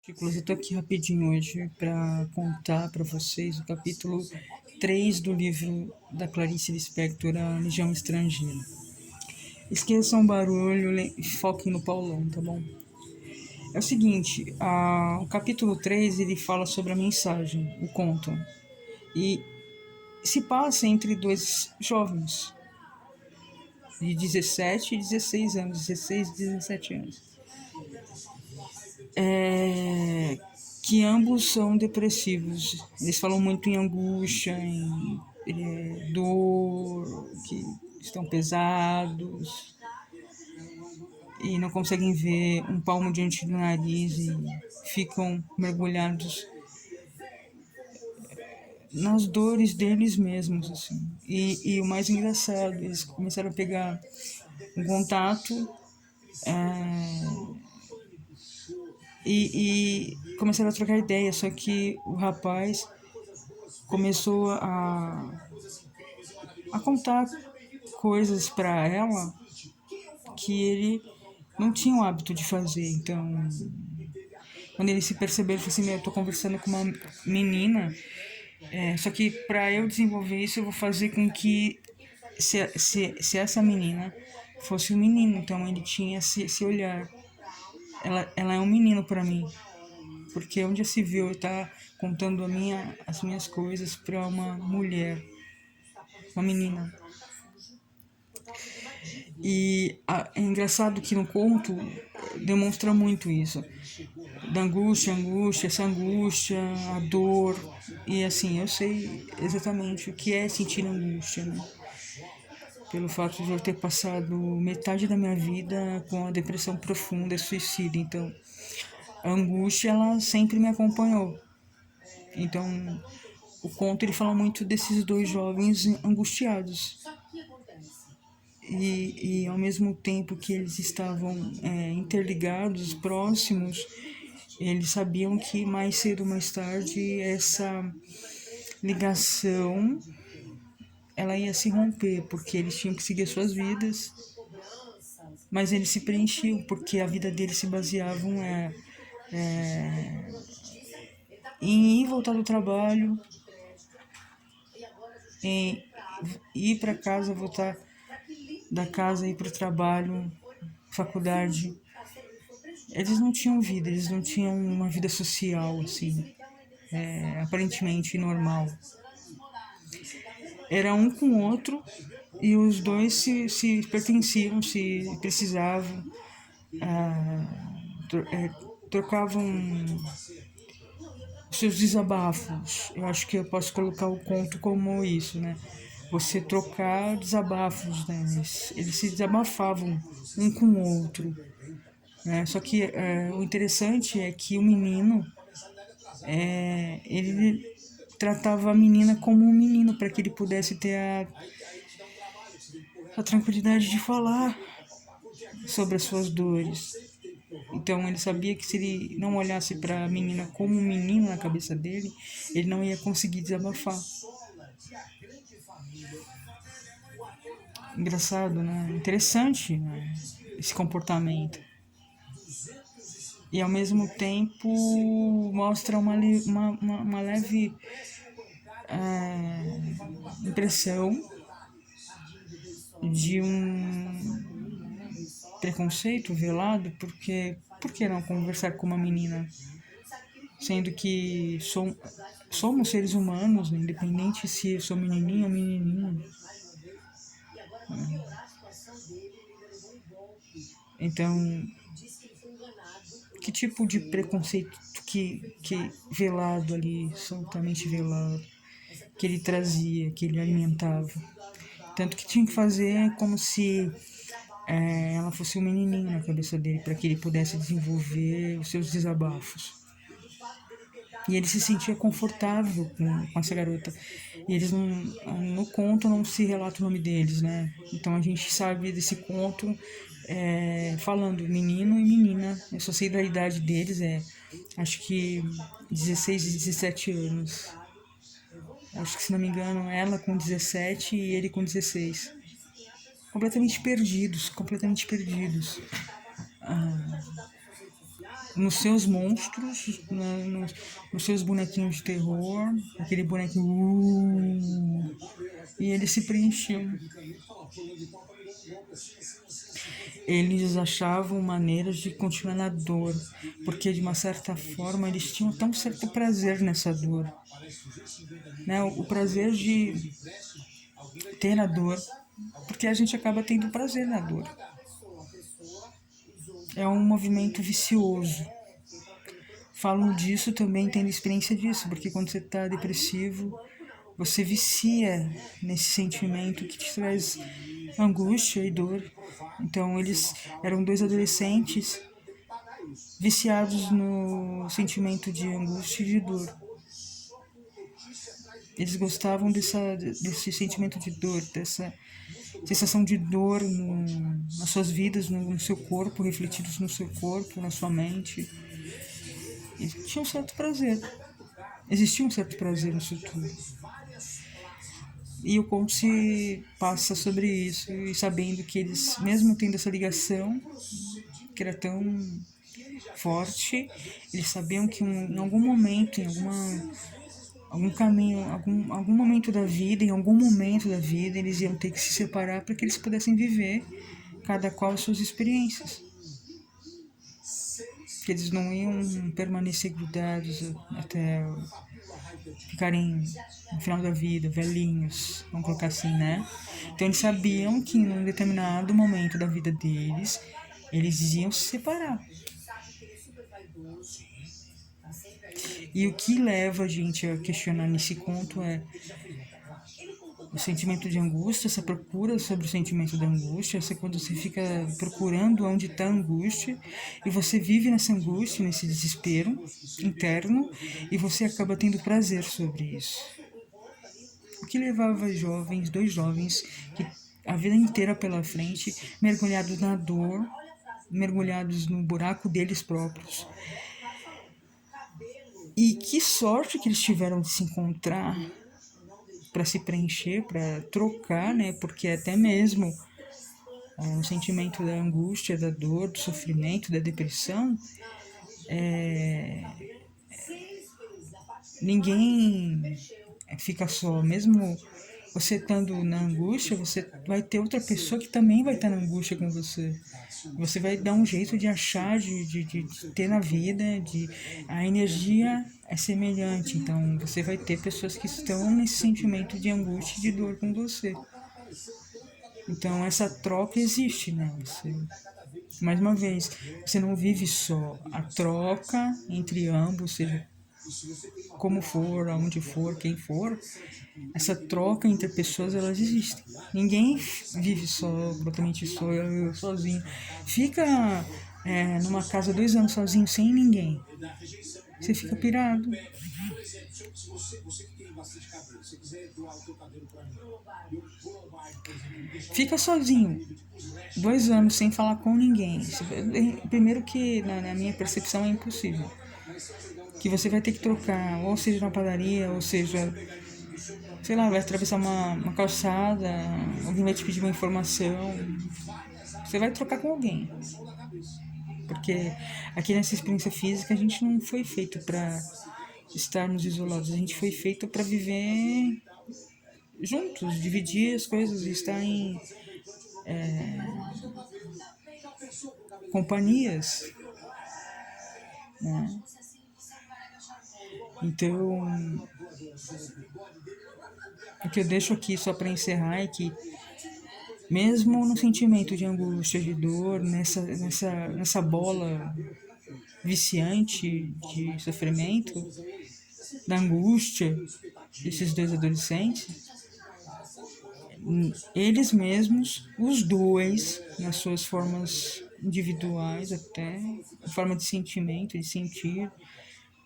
Artículos. Eu tô aqui rapidinho hoje para contar para vocês o capítulo 3 do livro da Clarice Lispector, A Legião Estrangeira. Esqueçam o barulho e foquem no Paulão, tá bom? É o seguinte, o capítulo 3 ele fala sobre a mensagem, o conto, e se passa entre dois jovens de 17 e 16 anos, 16 e 17 anos. Que ambos são depressivos. Eles falam muito em angústia, em dor, que estão pesados e não conseguem ver um palmo diante do nariz e ficam mergulhados nas dores deles mesmos, assim. E o mais engraçado, eles começaram a pegar um contato e começaram a trocar ideia, só que o rapaz começou a contar coisas para ela que ele não tinha o hábito de fazer. Então, quando ele se percebeu, ele falou assim: eu tô conversando com uma menina, só que para eu desenvolver isso, eu vou fazer com que se essa menina fosse um menino. Então, ele tinha esse olhar. Ela é um menino para mim, porque onde já se viu eu tá contando as minhas coisas para uma mulher, uma menina. E é engraçado que no conto demonstra muito isso, da angústia, essa angústia, a dor. E assim, eu sei exatamente o que é sentir angústia, né? Pelo fato de eu ter passado metade da minha vida com a depressão profunda e suicídio. Então, a angústia, ela sempre me acompanhou. Então, o conto ele fala muito desses dois jovens angustiados. E ao mesmo tempo que eles estavam interligados, próximos, eles sabiam que mais cedo ou mais tarde essa ligação ela ia se romper, porque eles tinham que seguir suas vidas, mas eles se preenchiam, porque a vida deles se baseavam em ir voltar do trabalho, em ir para casa, voltar da casa, ir para o trabalho, faculdade. Eles não tinham vida, eles não tinham uma vida social, assim, aparentemente normal. Era um com o outro e os dois se pertenciam, se precisavam, trocavam seus desabafos. Eu acho que eu posso colocar o conto como isso, né? Você trocar desabafos, né? Eles se desabafavam um com o outro, né? Só que o interessante é que o menino, ele tratava a menina como um menino para que ele pudesse ter a tranquilidade de falar sobre as suas dores. Então ele sabia que se ele não olhasse para a menina como um menino na cabeça dele, ele não ia conseguir desabafar. Engraçado, né? Interessante, né? Esse comportamento. E ao mesmo tempo mostra uma leve impressão de um preconceito velado, porque por que não conversar com uma menina? Sendo que somos seres humanos, né? Independente se eu sou menininho ou menininho. Então, que tipo de preconceito que velado ali, soltamente velado, que ele trazia, que ele alimentava? Tanto que tinha que fazer como se ela fosse um menininho na cabeça dele, para que ele pudesse desenvolver os seus desabafos. E ele se sentia confortável com essa garota. E eles não, no conto não se relata o nome deles, né? Então a gente sabe desse conto falando menino e menina. Eu só sei da idade deles, acho que 16 e 17 anos. Acho que, se não me engano, ela com 17 e ele com 16. Completamente perdidos, completamente perdidos. nos seus monstros, né, nos seus bonequinhos de terror, aquele bonequinho. E eles se preenchiam. Eles achavam maneiras de continuar na dor, porque de uma certa forma eles tinham tão certo prazer nessa dor, né? O prazer de ter a dor, porque a gente acaba tendo prazer na dor. É um movimento vicioso. Falo disso também tendo experiência disso, porque quando você está depressivo, você vicia nesse sentimento que te traz angústia e dor. Então eles eram dois adolescentes viciados no sentimento de angústia e de dor. Eles gostavam desse sentimento de dor, dessa sensação de dor nas suas vidas, no seu corpo, refletidos no seu corpo, na sua mente. E tinha um certo prazer. Existia um certo prazer nisso tudo. E o conto se passa sobre isso, e sabendo que eles, mesmo tendo essa ligação, que era tão forte, eles sabiam que em algum momento, em algum caminho, algum momento da vida, em algum momento da vida, eles iam ter que se separar para que eles pudessem viver cada qual suas experiências. Que eles não iam permanecer grudados até ficarem no final da vida, velhinhos, vamos colocar assim, né? Então eles sabiam que em um determinado momento da vida deles, eles iam se separar. E o que leva a gente a questionar nesse conto é o sentimento de angústia, essa procura sobre o sentimento da angústia, essa quando você fica procurando onde está a angústia, e você vive nessa angústia, nesse desespero interno, e você acaba tendo prazer sobre isso. O que levava jovens, dois jovens, que a vida inteira pela frente, mergulhados na dor, mergulhados no buraco deles próprios. E que sorte que eles tiveram de se encontrar para se preencher, para trocar, né? Porque até mesmo o sentimento da angústia, da dor, do sofrimento, da depressão, ninguém fica só. Mesmo você estando na angústia, você vai ter outra pessoa que também vai estar na angústia com você. Você vai dar um jeito de achar, de ter na vida, a energia é semelhante. Então, você vai ter pessoas que estão nesse sentimento de angústia e de dor com você. Então, essa troca existe, né? Mais uma vez, você não vive só. A troca entre ambos, seja como for, aonde for, quem for, essa troca entre pessoas, elas existem. Ninguém vive só, completamente só, eu sozinho. Fica numa casa 2 anos sozinho, sem ninguém. Você fica pirado. Fica sozinho. 2 anos sem falar com ninguém. Primeiro que na minha percepção é impossível. Que você vai ter que trocar, ou seja na padaria, ou seja, sei lá, vai atravessar uma calçada, alguém vai te pedir uma informação, você vai trocar com alguém. Porque aqui nessa experiência física a gente não foi feito para estarmos isolados, a gente foi feito para viver juntos, dividir as coisas, estar em companhias, né? Então, o que eu deixo aqui só para encerrar é que mesmo no sentimento de angústia, de dor, nessa bola viciante de sofrimento, da angústia desses dois adolescentes, eles mesmos, os dois, nas suas formas individuais até, a forma de sentimento, de sentir,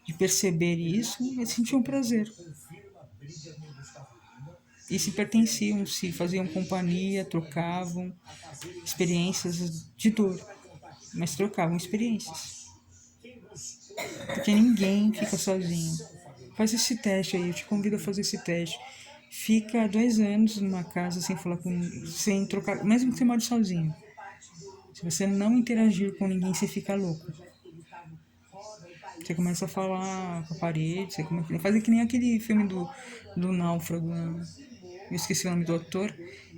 de perceber isso, eles sentiam prazer. E se pertenciam, se faziam companhia, trocavam experiências de dor, mas trocavam experiências. Porque ninguém fica sozinho. Faz esse teste aí, eu te convido a fazer esse teste. Fica 2 anos numa casa sem falar sem trocar, mesmo que você more sozinho. Se você não interagir com ninguém, você fica louco. Você começa a falar com a parede, você começa a fazer que nem aquele filme do Náufrago, né? Eu esqueci o nome do ator,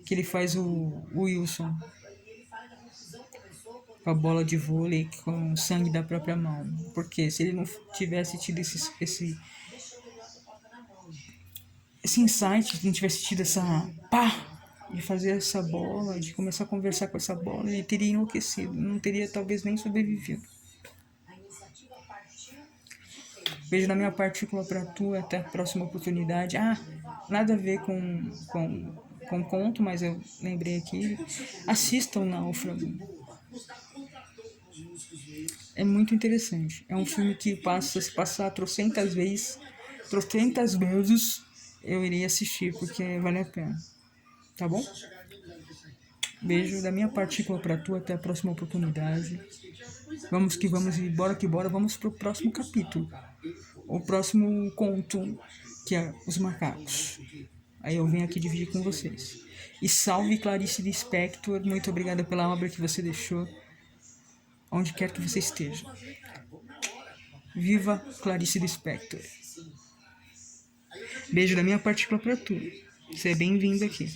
que ele faz o Wilson com a bola de vôlei com sangue da própria mão. Porque se ele não tivesse tido esse insight, se não tivesse tido essa pá de fazer essa bola, de começar a conversar com essa bola, ele teria enlouquecido, não teria talvez nem sobrevivido. Beijo da minha partícula pra tu, até a próxima oportunidade. Ah, nada a ver com conto, mas eu lembrei aqui. Assistam o Náufrago. É muito interessante. É um filme que se passar trocentas vezes, eu irei assistir, porque vale a pena. Tá bom? Beijo da minha partícula pra tu, até a próxima oportunidade. Vamos e bora que bora, vamos pro próximo capítulo. O próximo conto, que é Os Macacos. Aí eu venho aqui dividir com vocês. E salve Clarice Lispector, muito obrigada pela obra que você deixou, onde quer que você esteja. Viva Clarice Lispector. Beijo da minha partícula pra tu. Você é bem-vindo aqui.